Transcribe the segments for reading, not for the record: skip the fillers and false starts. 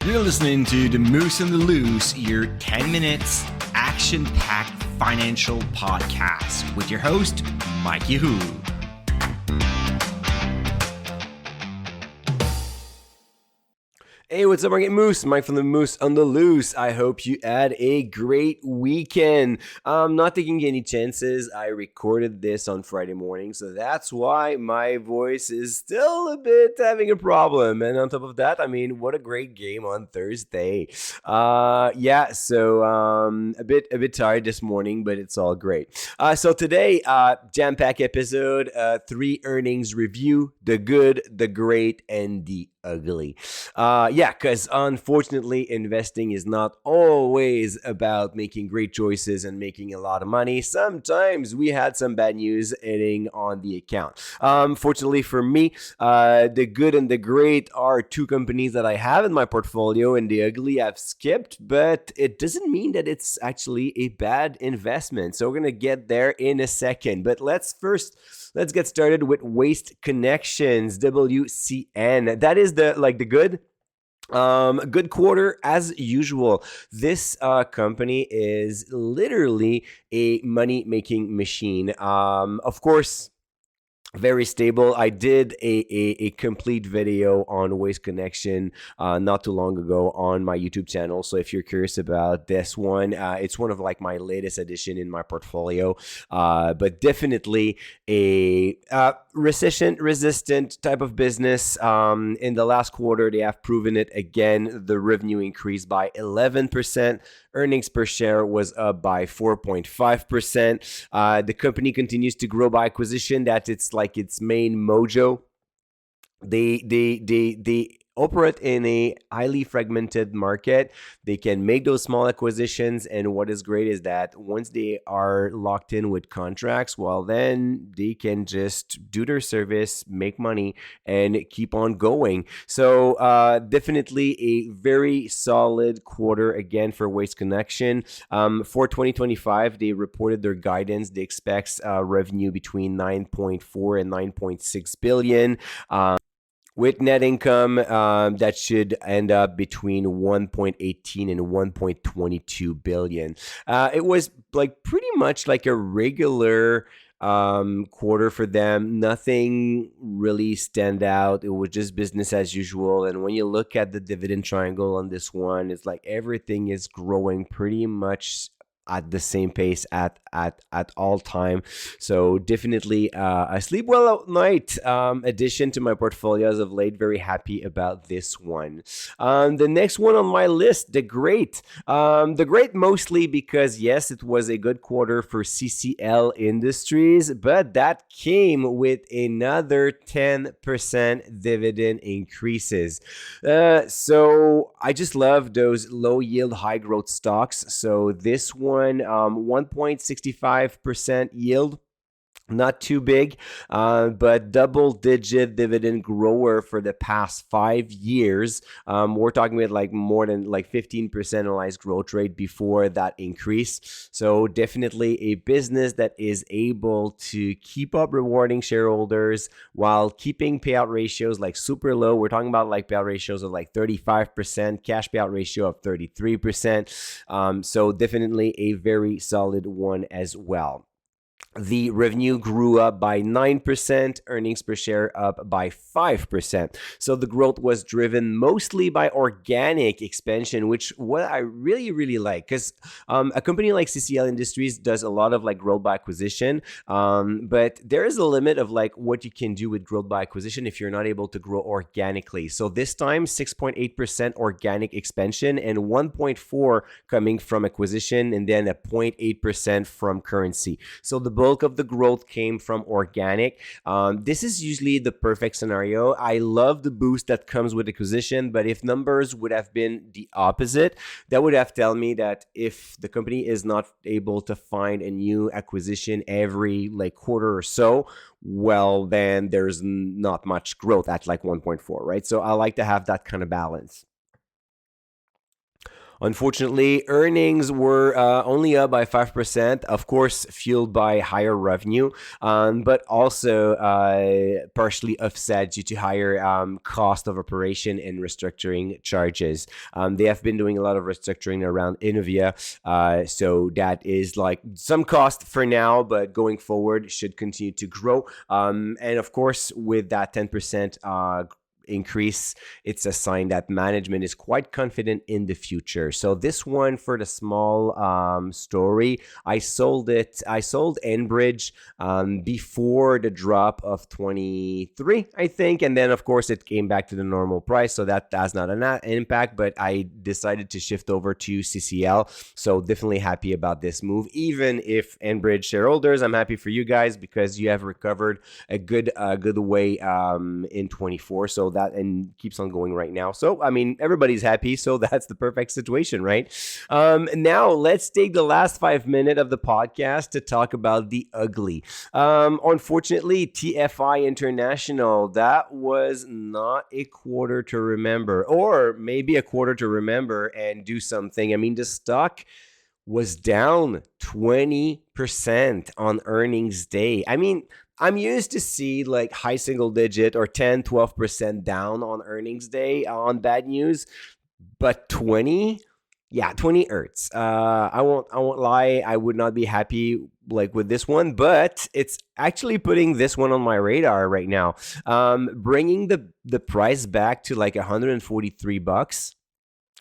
You're listening to The Moose and the Loose, your 10 minutes action-packed financial podcast with your host, Mike Yahoo. Hey, what's up, Market Moose? Mike from the Moose on the Loose. I hope you had a great weekend. I'm not taking any chances. I recorded this on Friday morning, so that's why my voice is still a bit having a problem. And on top of that, what a great game on Thursday. A bit tired this morning, but it's all great. So today, jam-packed episode, 3 earnings review: the good, the great, and the ugly. Because unfortunately, investing is not always about making great choices and making a lot of money. Sometimes we had some bad news hitting on the account. Fortunately for me, the good and the great are 2 companies that I have in my portfolio, and the ugly I've skipped, but it doesn't mean that it's actually a bad investment. So we're going to get there in a second. But let's get started with Waste Connections, WCN. That is the good. Good quarter as usual. This company is literally a money-making machine. Of course, very stable. I did a complete video on Waste Connection not too long ago on my YouTube channel. So if you're curious about this one, it's one of my latest addition in my portfolio. But definitely a recession-resistant type of business. In the last quarter, they have proven it again. The revenue increased by 11%. Earnings per share was up by 4.5%. The company continues to grow by acquisition. That it's its main mojo. They operate in a highly fragmented market. They can make those small acquisitions, and what is great is that once they are locked in with contracts, well, then they can just do their service, make money, and keep on going. So definitely a very solid quarter again for Waste Connection. For 2025, they reported their guidance. They expect revenue between 9.4 and 9.6 billion. With net income that should end up between 1.18 and 1.22 billion. It was pretty much like a regular quarter for them. Nothing really stand out. It was just business as usual. And when you look at the dividend triangle on this one, it's everything is growing pretty much at the same pace at all time. So definitely I sleep well at night addition to my portfolio as of late. Very happy about this one. The next one on my list, the great. The great mostly because yes, it was a good quarter for CCL Industries, but that came with another 10% dividend increases. So I just love those low yield, high growth stocks. So this one, 1.65% yield. Not too big, but double-digit dividend grower for the past 5 years. We're talking about more than 15% annualized growth rate before that increase. So definitely a business that is able to keep up rewarding shareholders while keeping payout ratios super low. We're talking about payout ratios of 35%, cash payout ratio of 33%. So definitely a very solid one as well. The revenue grew up by 9%, earnings per share up by 5%. So the growth was driven mostly by organic expansion, which what I really, really like, because a company like CCL Industries does a lot of growth by acquisition, but there is a limit of what you can do with growth by acquisition if you're not able to grow organically. So this time, 6.8% organic expansion and 1.4% coming from acquisition, and then a 0.8% from currency. So the bulk of the growth came from organic. This is usually the perfect scenario. I love the boost that comes with acquisition, but if numbers would have been the opposite, that would have told me that if the company is not able to find a new acquisition every quarter or so, well, then there's not much growth at 1.4, right? So I like to have that kind of balance. Unfortunately, earnings were only up by 5%, of course, fueled by higher revenue, but also partially offset due to higher cost of operation and restructuring charges. They have been doing a lot of restructuring around Innovia, so that is like some cost for now, but going forward should continue to grow. And of course, with that 10% increase, it's a sign that management is quite confident in the future. So this one for the small story, I sold Enbridge before the drop of 23, I think, and then of course it came back to the normal price, so that has not an impact, but I decided to shift over to CCL. So definitely happy about this move. Even if Enbridge shareholders, I'm happy for you guys because you have recovered a good way in 24. So that and keeps on going right now. So I mean, everybody's happy. So that's the perfect situation, right? Now let's take the last 5 minutes of the podcast to talk about the ugly. Unfortunately, TFI International, that was not a quarter to remember, or maybe a quarter to remember and do something. I mean, the stock was down 20% on earnings day. I mean, I'm used to see like high single digit or 10, 12% down on earnings day on bad news, but 20, yeah, 20 hurts. I won't lie. I would not be happy like with this one, but it's actually putting this one on my radar right now. Bringing the price back to like $143,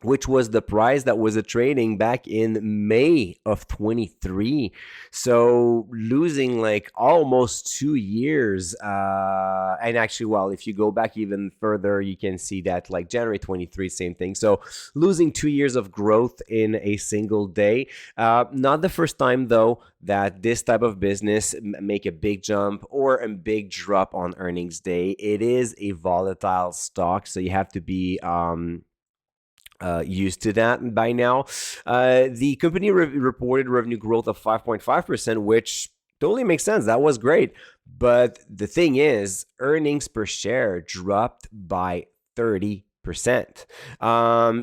which was the price that was trading back in May of 23. So losing like almost 2 years. And actually, well, if you go back even further, you can see that like January 23, same thing. So losing 2 years of growth in a single day. Not the first time, though, that this type of business make a big jump or a big drop on earnings day. It is a volatile stock, so you have to be used to that by now. The company reported revenue growth of 5.5%, which totally makes sense. That was great. But the thing is, earnings per share dropped by 30%.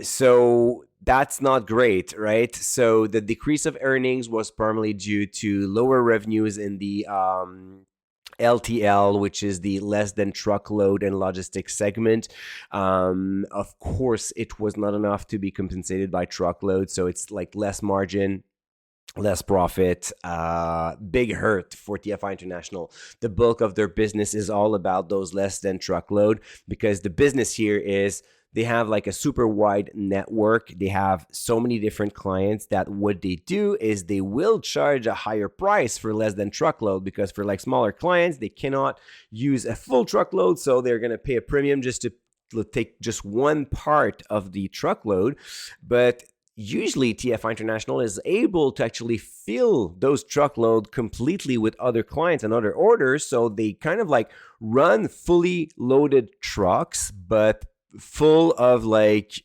So that's not great, right? So the decrease of earnings was primarily due to lower revenues in the LTL, which is the less than truckload and logistics segment. Of course, it was not enough to be compensated by truckload, so it's like less margin, less profit, big hurt for TFI International. The bulk of their business is all about those less than truckload, because the business here is they have like a super wide network. They have so many different clients that what they do is they will charge a higher price for less than truckload, because for like smaller clients, they cannot use a full truckload. So they're going to pay a premium just to take just one part of the truckload. But usually TFI International is able to actually fill those truckload completely with other clients and other orders. So they kind of like run fully loaded trucks, but full of like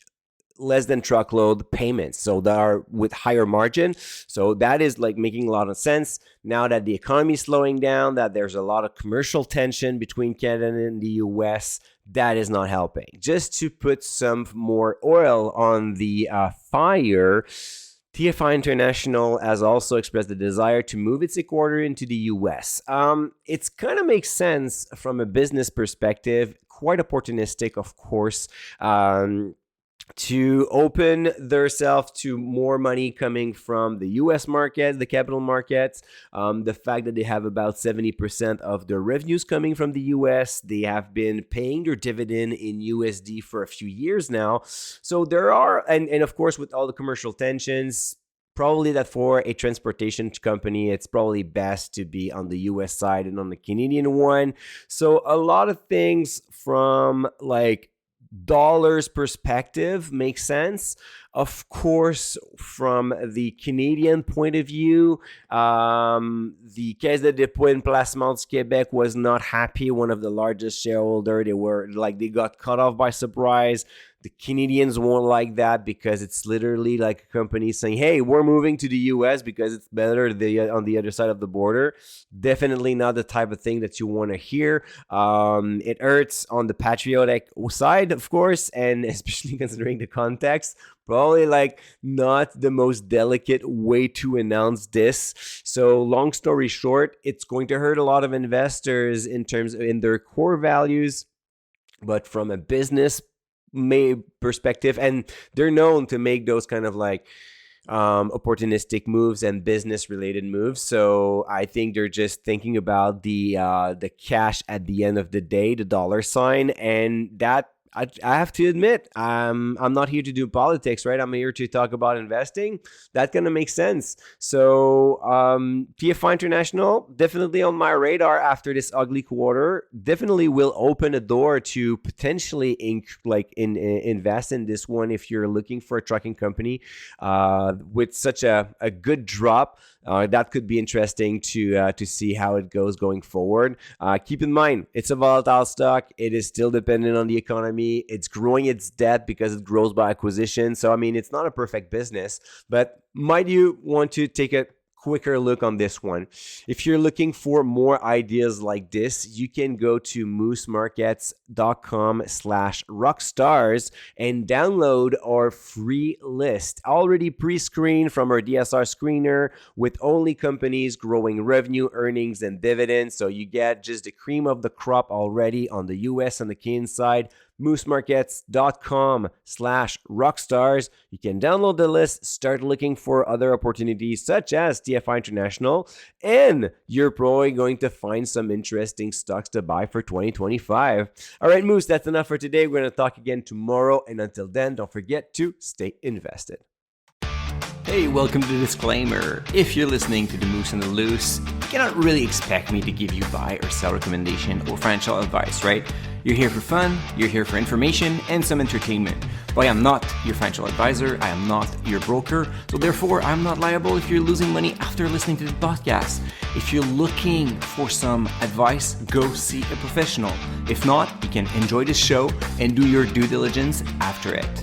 less than truckload payments, so they are with higher margin. So that is like making a lot of sense now that the economy is slowing down, that there's a lot of commercial tension between Canada and the US. That is not helping. Just to put some more oil on the fire, TFI International has also expressed the desire to move its headquarters into the US. It's kind of makes sense from a business perspective, quite opportunistic, of course, to open themselves to more money coming from the US market, the capital markets. The fact that they have about 70% of their revenues coming from the US, they have been paying their dividend in USD for a few years now. So there are, and of course, with all the commercial tensions, probably that for a transportation company, it's probably best to be on the US side and on the Canadian one. So a lot of things from like dollars perspective makes sense. Of course, from the Canadian point of view, the Caisse de dépôt et placement du Québec was not happy. One of the largest shareholders, they got caught off by surprise. The Canadians won't like that because it's literally like a company saying, hey, we're moving to the US because it's better on the other side of the border. Definitely not the type of thing that you want to hear. It hurts on the patriotic side, of course, and especially considering the context. Probably like not the most delicate way to announce this. So long story short, it's going to hurt a lot of investors in their core values, but from a business perspective, and they're known to make those kind of like opportunistic moves and business related moves. So I think they're just thinking about the cash at the end of the day, the dollar sign, and that I have to admit, I'm not here to do politics, right? I'm here to talk about investing. That's gonna make sense. So TFI International, definitely on my radar after this ugly quarter. Definitely will open a door to potentially invest in this one if you're looking for a trucking company with such a good drop. That could be interesting to see how it goes going forward. Keep in mind, it's a volatile stock. It is still dependent on the economy. It's growing its debt because it grows by acquisition. So, I mean, it's not a perfect business, but might you want to take a quicker look on this one? If you're looking for more ideas like this, you can go to moosemarkets.com/rockstars and download our free list, already pre-screened from our DSR screener with only companies growing revenue, earnings, and dividends. So you get just the cream of the crop already on the US and the Canadian side. moosemarkets.com/rockstars. You can download the list, start looking for other opportunities such as TFI International, and you're probably going to find some interesting stocks to buy for 2025. All right, Moose, that's enough for today. We're going to talk again tomorrow. And until then, don't forget to stay invested. Hey, welcome to the disclaimer. If you're listening to the Moose and the Loose, you cannot really expect me to give you buy or sell recommendation or financial advice, right? You're here for fun, you're here for information and some entertainment. But I am not your financial advisor, I am not your broker, so therefore I'm not liable if you're losing money after listening to the podcast. If you're looking for some advice, go see a professional. If not, you can enjoy the show and do your due diligence after it.